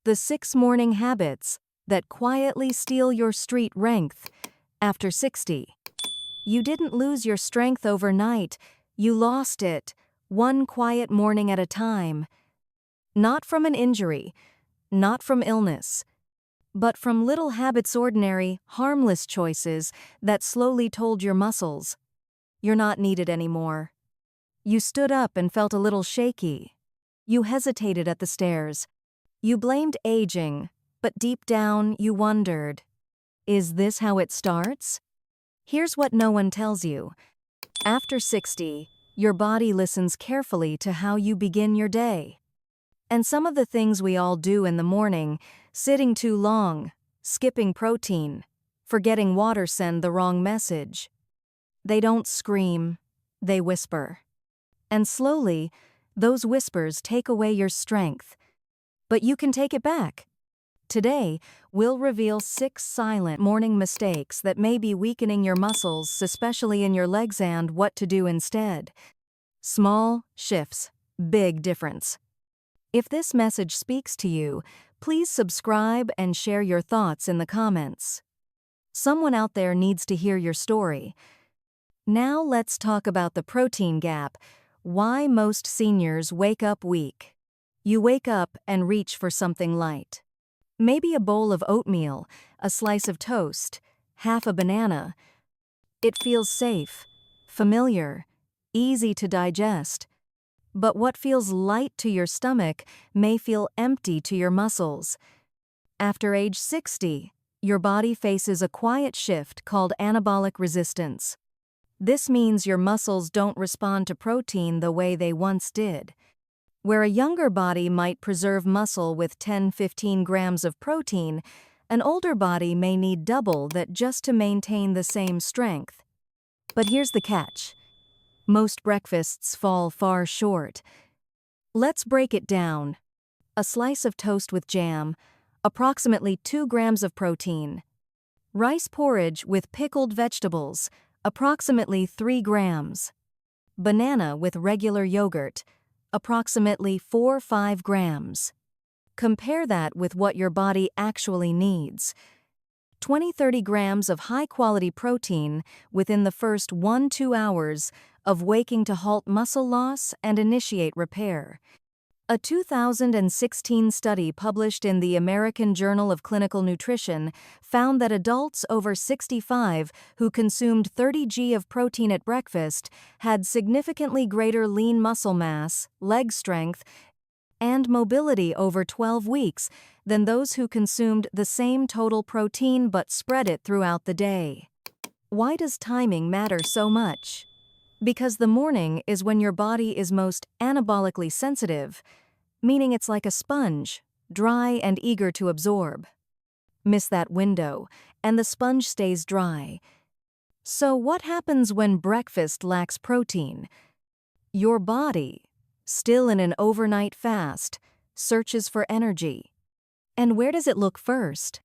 The 6 morning habits that quietly steal your street strength after 60. You didn't lose your strength overnight, you lost it, one quiet morning at a time. Not from an injury, not from illness, but from little habits, ordinary, harmless choices that slowly told your muscles, you're not needed anymore. You stood up and felt a little shaky. You hesitated at the stairs. You blamed aging, but deep down you wondered, is this how it starts? Here's what no one tells you. After 60, your body listens carefully to how you begin your day. And some of the things we all do in the morning, sitting too long, skipping protein, forgetting water, send the wrong message. They don't scream, they whisper. And slowly, those whispers take away your strength. But you can take it back. Today, we'll reveal 6 silent morning mistakes that may be weakening your muscles, especially in your legs, and what to do instead. Small shifts, big difference. If this message speaks to you, please subscribe and share your thoughts in the comments. Someone out there needs to hear your story. Now let's talk about the protein gap, why most seniors wake up weak. You wake up and reach for something light. Maybe a bowl of oatmeal, a slice of toast, half a banana. It feels safe, familiar, easy to digest. But what feels light to your stomach may feel empty to your muscles. After age 60, your body faces a quiet shift called anabolic resistance. This means your muscles don't respond to protein the way they once did. Where a younger body might preserve muscle with 10-15 grams of protein, an older body may need double that just to maintain the same strength. But here's the catch. Most breakfasts fall far short. Let's break it down. A slice of toast with jam, approximately 2 grams of protein. Rice porridge with pickled vegetables, approximately 3 grams. Banana with regular yogurt, approximately 4-5 grams. Compare that with what your body actually needs. 20-30 grams of high-quality protein within the first 1-2 hours of waking to halt muscle loss and initiate repair. A 2016 study published in the American Journal of Clinical Nutrition found that adults over 65 who consumed 30 g of protein at breakfast had significantly greater lean muscle mass, leg strength, and mobility over 12 weeks than those who consumed the same total protein but spread it throughout the day. Why does timing matter so much? Because the morning is when your body is most anabolically sensitive, meaning it's like a sponge, dry and eager to absorb. Miss that window, and the sponge stays dry. So what happens when breakfast lacks protein? Your body, still in an overnight fast, searches for energy. And where does it look first?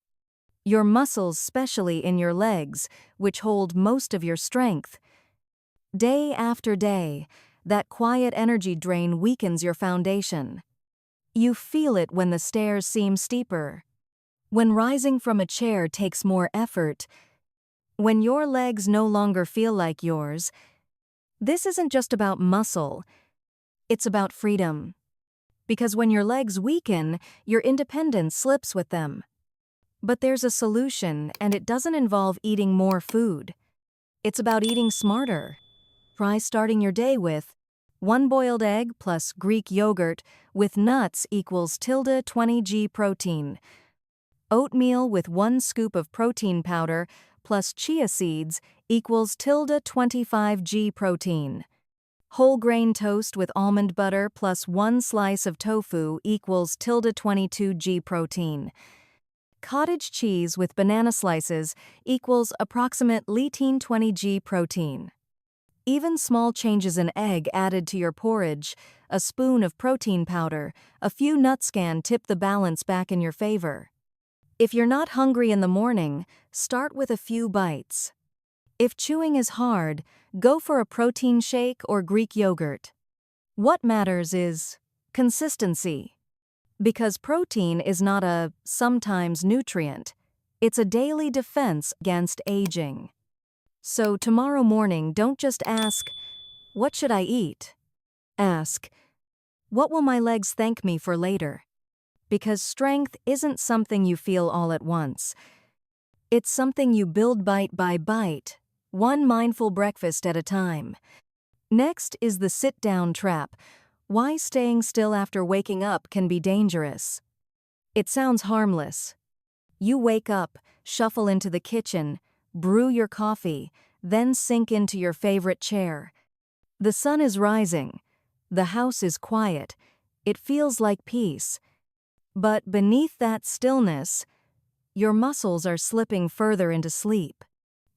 Your muscles, especially in your legs, which hold most of your strength. Day after day, that quiet energy drain weakens your foundation. You feel it when the stairs seem steeper, when rising from a chair takes more effort, when your legs no longer feel like yours. This isn't just about muscle, it's about freedom. Because when your legs weaken, your independence slips with them. But there's a solution, and it doesn't involve eating more food. It's about eating smarter. Try starting your day with 1 boiled egg plus Greek yogurt with nuts equals 20 g protein. Oatmeal with 1 scoop of protein powder plus chia seeds equals 25 g protein. Whole grain toast with almond butter plus 1 slice of tofu equals 22 g protein. Cottage cheese with banana slices equals approximately 20 g protein. Even small changes in egg added to your porridge, a spoon of protein powder, a few nuts can tip the balance back in your favor. If you're not hungry in the morning, start with a few bites. If chewing is hard, go for a protein shake or Greek yogurt. What matters is consistency. Because protein is not a sometimes nutrient, it's a daily defense against aging. So tomorrow morning, don't just ask, "What should I eat?" Ask, "What will my legs thank me for later?" Because strength isn't something you feel all at once. It's something you build bite by bite, one mindful breakfast at a time. Next is the sit-down trap. Why staying still after waking up can be dangerous. It sounds harmless. You wake up, shuffle into the kitchen, brew your coffee, then sink into your favorite chair. The sun is rising. The house is quiet. It feels like peace. But beneath that stillness, your muscles are slipping further into sleep.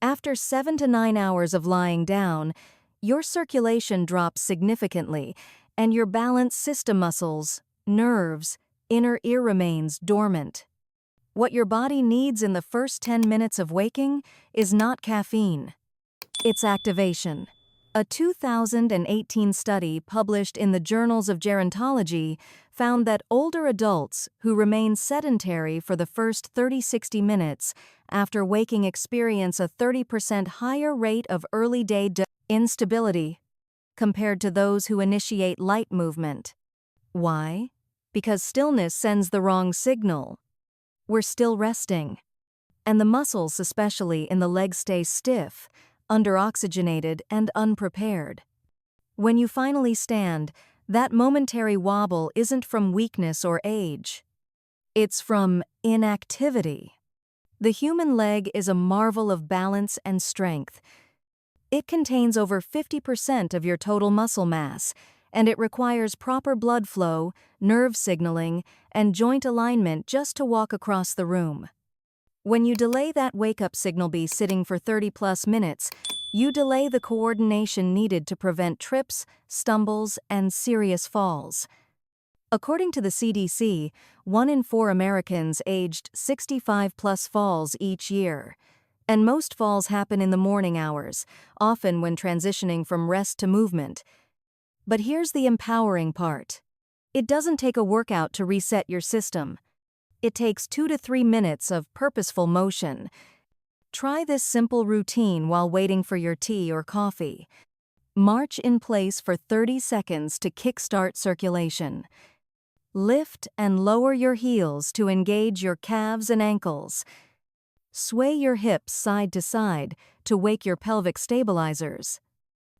After 7 to 9 hours of lying down, your circulation drops significantly, and your balance system muscles, nerves, inner ear remains dormant. What your body needs in the first 10 minutes of waking is not caffeine. It's activation. A 2018 study published in the Journals of Gerontology found that older adults who remain sedentary for the first 30-60 minutes after waking experience a 30% higher rate of early-day instability compared to those who initiate light movement. Why? Because stillness sends the wrong signal. We're still resting. And the muscles, especially in the legs, stay stiff, underoxygenated, and unprepared. When you finally stand, that momentary wobble isn't from weakness or age. It's from inactivity. The human leg is a marvel of balance and strength. It contains over 50% of your total muscle mass, and it requires proper blood flow, nerve signaling, and joint alignment just to walk across the room. When you delay that wake-up signal, be sitting for 30+ minutes, you delay the coordination needed to prevent trips, stumbles, and serious falls. According to the CDC, 1 in 4 Americans aged 65+ falls each year. And most falls happen in the morning hours, often when transitioning from rest to movement. But here's the empowering part. It doesn't take a workout to reset your system. It takes 2 to 3 minutes of purposeful motion. Try this simple routine while waiting for your tea or coffee. March in place for 30 seconds to kickstart circulation. Lift and lower your heels to engage your calves and ankles. Sway your hips side to side to wake your pelvic stabilizers.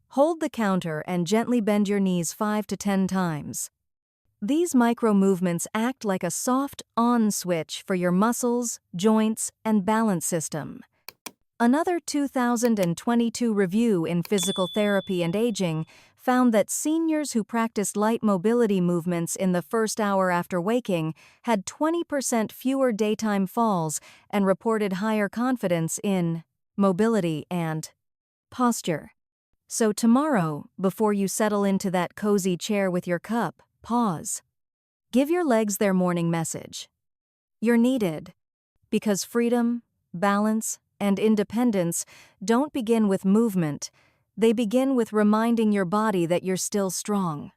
Hold the counter and gently bend your knees 5 to 10 times. These micro movements act like a soft on switch for your muscles, joints, and balance system. Another 2022 review in Physical Therapy and Aging found that seniors who practiced light mobility movements in the first hour after waking had 20% fewer daytime falls and reported higher confidence in mobility and posture. So tomorrow, before you settle into that cozy chair with your cup, pause. Give your legs their morning message. You're needed. Because freedom, balance, and independence don't begin with movement. They begin with reminding your body that you're still strong.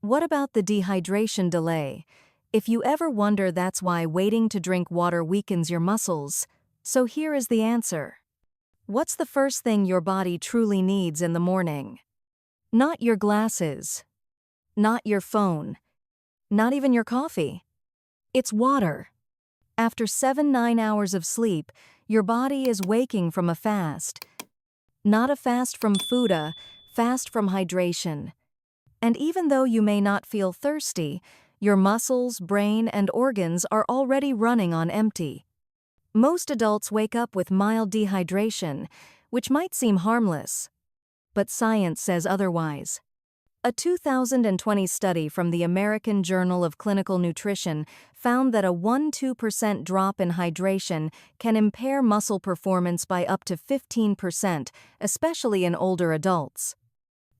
What about the dehydration delay? If you ever wonder that's why waiting to drink water weakens your muscles, so here is the answer. What's the first thing your body truly needs in the morning? Not your glasses. Not your phone. Not even your coffee. It's water. After 7-9 hours of sleep, your body is waking from a fast. Not a fast from food, a fast from hydration. And even though you may not feel thirsty, your muscles, brain, and organs are already running on empty. Most adults wake up with mild dehydration, which might seem harmless. But science says otherwise. A 2020 study from the American Journal of Clinical Nutrition found that a 1–2% drop in hydration can impair muscle performance by up to 15%, especially in older adults.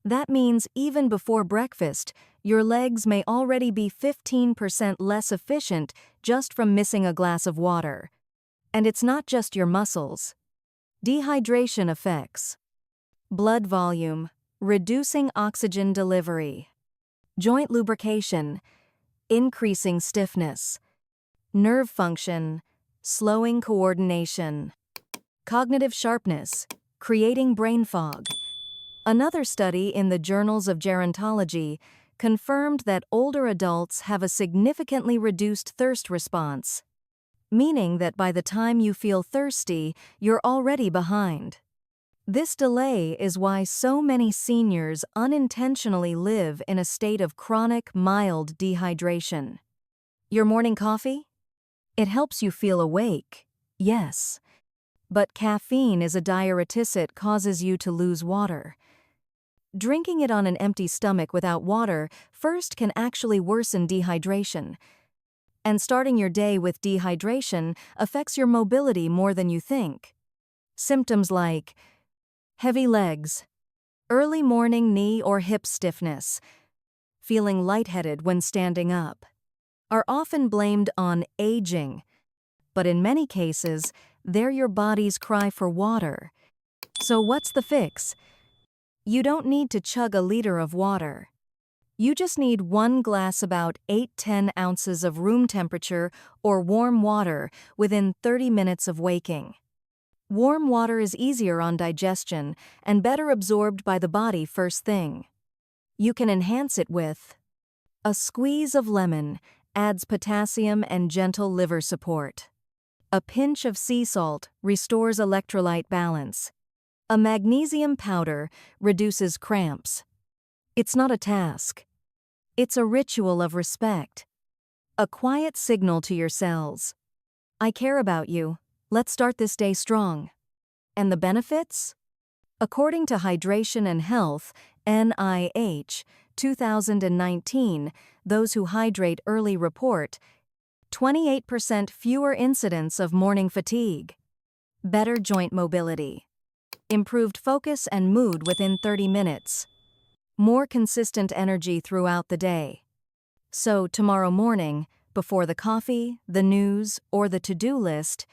That means even before breakfast, your legs may already be 15% less efficient just from missing a glass of water. And it's not just your muscles. Dehydration affects blood volume, reducing oxygen delivery, joint lubrication, increasing stiffness, nerve function, slowing coordination, cognitive sharpness, creating brain fog. Another study in the Journals of Gerontology confirmed that older adults have a significantly reduced thirst response, meaning that by the time you feel thirsty, you're already behind. This delay is why so many seniors unintentionally live in a state of chronic, mild dehydration. Your morning coffee? It helps you feel awake, yes. But caffeine is a diuretic. It causes you to lose water. Drinking it on an empty stomach without water first can actually worsen dehydration. And starting your day with dehydration affects your mobility more than you think. Symptoms like heavy legs, early morning knee or hip stiffness, feeling lightheaded when standing up, are often blamed on aging. But in many cases, they're your body's cry for water. So what's the fix? You don't need to chug a liter of water. You just need one glass, about 8–10 ounces of room temperature or warm water within 30 minutes of waking. Warm water is easier on digestion and better absorbed by the body first thing. You can enhance it with a squeeze of lemon, adds potassium and gentle liver support. A pinch of sea salt restores electrolyte balance. A magnesium powder reduces cramps. It's not a task. It's a ritual of respect. A quiet signal to your cells. I care about you. Let's start this day strong. And the benefits? According to Hydration and Health, NIH, 2019, those who hydrate early report 28% fewer incidents of morning fatigue, better joint mobility, improved focus and mood within 30 minutes, more consistent energy throughout the day. So tomorrow morning, before the coffee, the news, or the to-do list,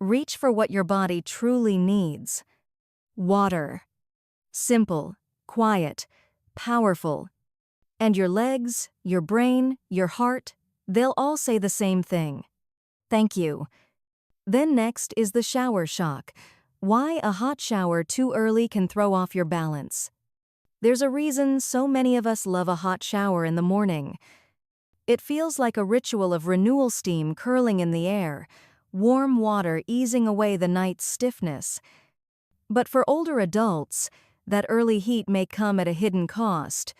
reach for what your body truly needs. Water. Simple, quiet, powerful. And your legs, your brain, your heart, they'll all say the same thing. Thank you. Then next is the shower shock. Why a hot shower too early can throw off your balance. There's a reason so many of us love a hot shower in the morning. It feels like a ritual of renewal, steam curling in the air, warm water easing away the night's stiffness. But for older adults, that early heat may come at a hidden cost: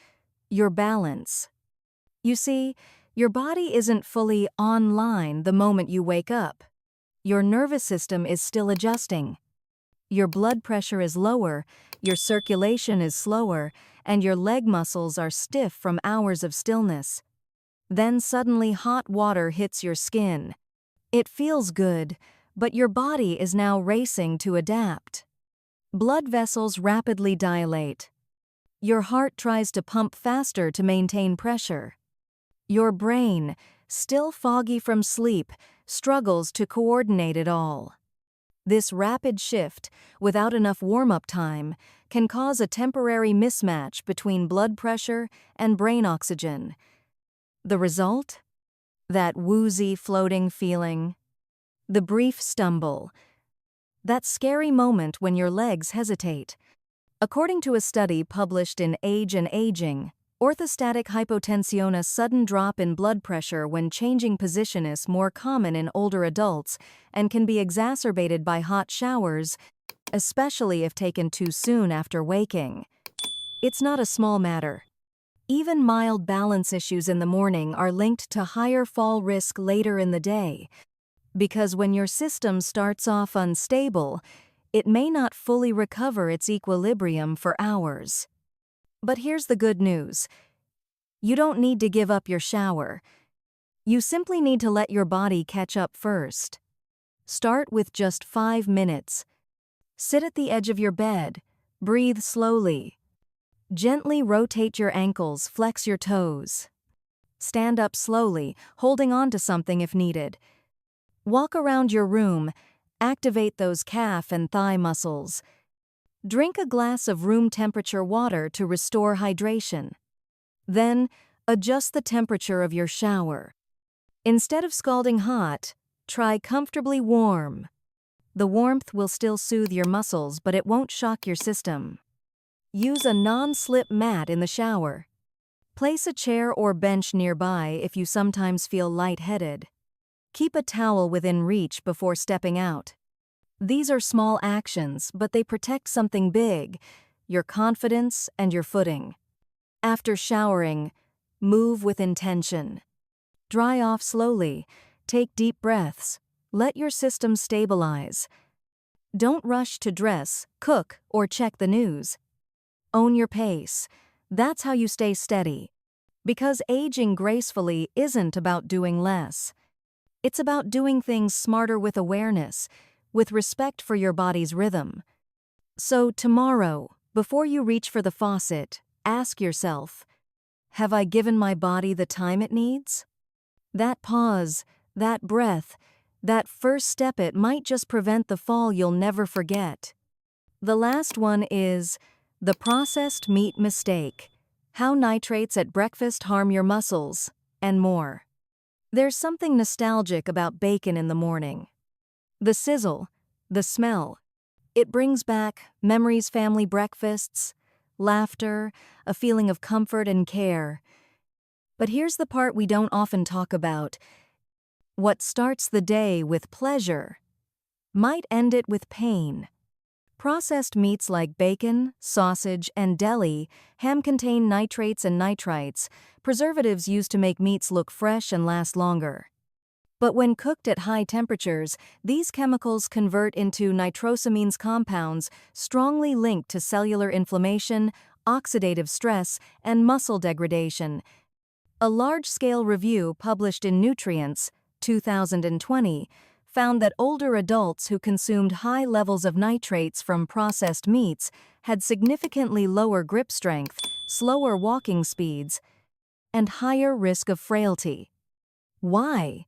your balance. You see, your body isn't fully online the moment you wake up. Your nervous system is still adjusting. Your blood pressure is lower, your circulation is slower, and your leg muscles are stiff from hours of stillness. Then suddenly hot water hits your skin. It feels good, but your body is now racing to adapt. Blood vessels rapidly dilate. Your heart tries to pump faster to maintain pressure. Your brain, still foggy from sleep, struggles to coordinate it all. This rapid shift, without enough warm-up time, can cause a temporary mismatch between blood pressure and brain oxygen. The result? That woozy, floating feeling. The brief stumble. That scary moment when your legs hesitate. According to a study published in Age and Aging, orthostatic hypotension, a sudden drop in blood pressure when changing position, is more common in older adults and can be exacerbated by hot showers, especially if taken too soon after waking. It's not a small matter. Even mild balance issues in the morning are linked to higher fall risk later in the day, because when your system starts off unstable, it may not fully recover its equilibrium for hours. But here's the good news. You don't need to give up your shower. You simply need to let your body catch up first. Start with just 5 minutes. Sit at the edge of your bed. Breathe slowly. Gently rotate your ankles, flex your toes. Stand up slowly, holding on to something if needed. Walk around your room. Activate those calf and thigh muscles. Drink a glass of room temperature water to restore hydration. Then, Adjust the temperature of your shower. Instead of scalding hot, try comfortably warm. The warmth will still soothe your muscles, but it won't shock your system. Use a non-slip mat in the shower. Place a chair or bench nearby if you sometimes feel lightheaded. Keep a towel within reach before stepping out. These are small actions, but they protect something big: your confidence and your footing. After showering, move with intention. Dry off slowly, take deep breaths, let your system stabilize. Don't rush to dress, cook, or check the news. Own your pace. That's how you stay steady. Because aging gracefully isn't about doing less. It's about doing things smarter with awareness, with respect for your body's rhythm. So tomorrow, before you reach for the faucet, ask yourself, have I given my body the time it needs? That pause, that breath, that first step, it might just prevent the fall you'll never forget. The last one is the processed meat mistake: how nitrates at breakfast harm your muscles, and more. There's something nostalgic about bacon in the morning. The sizzle, the smell. It brings back memories, family breakfasts, laughter, a feeling of comfort and care. But here's the part we don't often talk about. What starts the day with pleasure might end it with pain. Processed meats like bacon, sausage, and deli ham contain nitrates and nitrites, preservatives used to make meats look fresh and last longer. But when cooked at high temperatures, these chemicals convert into nitrosamines, compounds strongly linked to cellular inflammation, oxidative stress, and muscle degradation. A large-scale review published in Nutrients, 2020, found that older adults who consumed high levels of nitrates from processed meats had significantly lower grip strength, slower walking speeds, and higher risk of frailty. Why?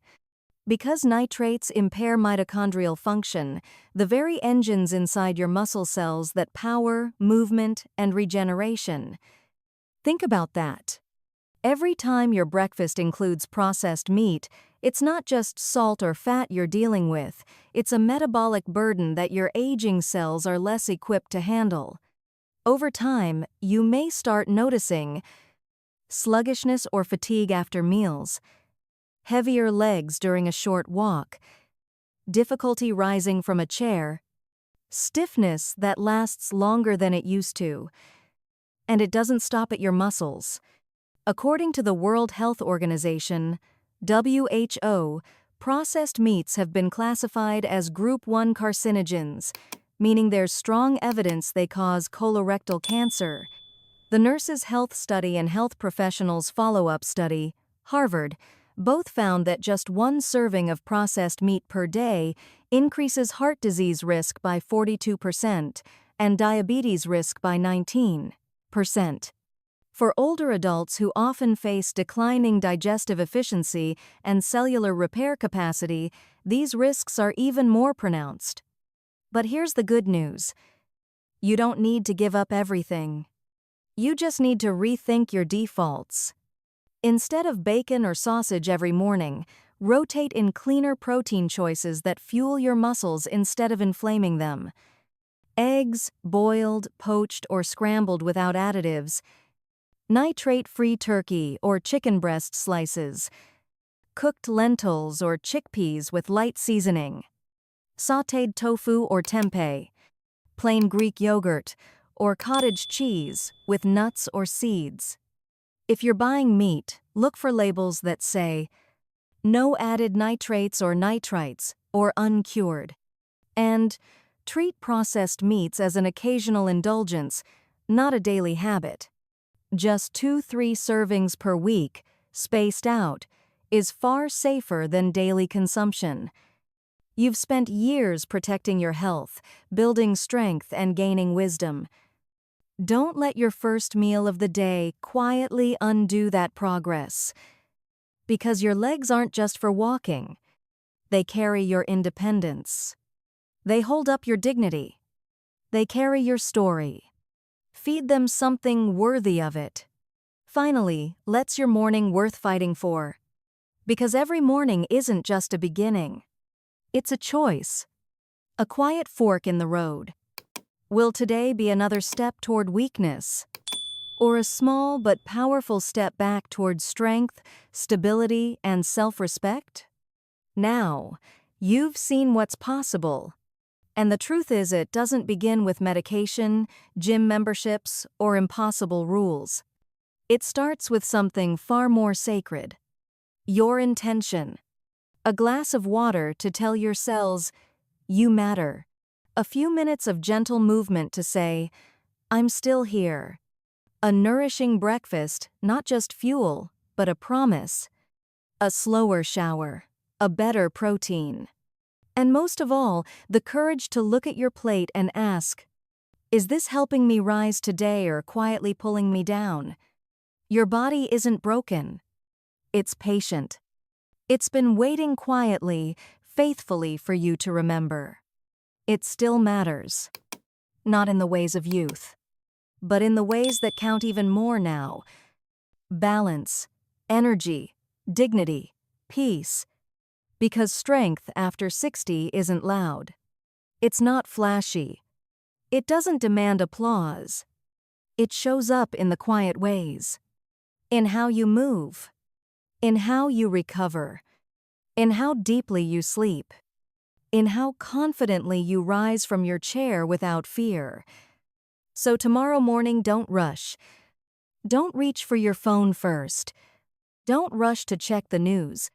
Because nitrates impair mitochondrial function, the very engines inside your muscle cells that power movement and regeneration. Think about that. Every time your breakfast includes processed meat, it's not just salt or fat you're dealing with, it's a metabolic burden that your aging cells are less equipped to handle. Over time, you may start noticing sluggishness or fatigue after meals, heavier legs during a short walk, difficulty rising from a chair, stiffness that lasts longer than it used to, and it doesn't stop at your muscles. According to the World Health Organization, WHO, processed meats have been classified as Group 1 carcinogens, meaning there's strong evidence they cause colorectal cancer. The Nurses' Health Study and Health Professionals Follow-Up Study, Harvard, both found that just one serving of processed meat per day increases heart disease risk by 42% and diabetes risk by 19%. For older adults who often face declining digestive efficiency and cellular repair capacity, these risks are even more pronounced. But here's the good news. You don't need to give up everything. You just need to rethink your defaults. Instead of bacon or sausage every morning, rotate in cleaner protein choices that fuel your muscles instead of inflaming them. Eggs, boiled, poached, or scrambled without additives. Nitrate-free turkey or chicken breast slices, cooked lentils or chickpeas with light seasoning, sautéed tofu or tempeh, plain Greek yogurt, or cottage cheese with nuts or seeds. If you're buying meat, look for labels that say, no added nitrates or nitrites, or uncured. And treat processed meats as an occasional indulgence, not a daily habit. Just 2-3 servings per week, spaced out, is far safer than daily consumption. You've spent years protecting your health, building strength, and gaining wisdom. Don't let your first meal of the day quietly undo that progress. Because your legs aren't just for walking. They carry your independence. They hold up your dignity. They carry your story. Feed them something worthy of it. Finally, let's your morning worth fighting for. Because every morning isn't just a beginning. It's a choice. A quiet fork in the road. Will today be another step toward weakness? Or a small but powerful step back toward strength, stability, and self-respect? Now, you've seen what's possible. And the truth is, it doesn't begin with medication, gym memberships, or impossible rules. It starts with something far more sacred. Your intention. A glass of water to tell your cells, you matter. A few minutes of gentle movement to say, I'm still here. A nourishing breakfast, not just fuel, but a promise. A slower shower. A better protein. And most of all, the courage to look at your plate and ask, is this helping me rise today or quietly pulling me down? Your body isn't broken. It's patient. It's been waiting quietly, faithfully for you to remember. It still matters. Not in the ways of youth, but in the ways that count even more now. Balance, energy, dignity, peace. Because strength after 60 isn't loud. It's not flashy. It doesn't demand applause. It shows up in the quiet ways. In how you move. In how you recover. In how deeply you sleep. In how confidently you rise from your chair without fear. So tomorrow morning, don't rush. Don't reach for your phone first. Don't rush to check the news.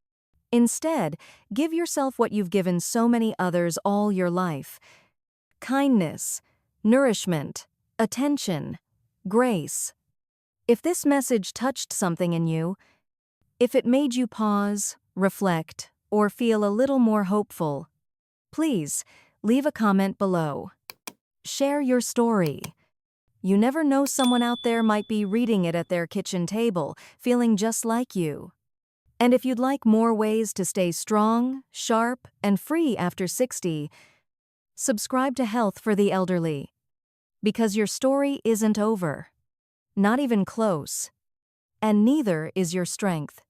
Instead, give yourself what you've given so many others all your life. Kindness, nourishment, attention, grace. If this message touched something in you, if it made you pause, reflect, or feel a little more hopeful, please leave a comment below. Share your story. You never know, someone out there might be reading it at their kitchen table, feeling just like you. And if you'd like more ways to stay strong, sharp, and free after 60, subscribe to Health for the Elderly. Because your story isn't over. Not even close. And neither is your strength.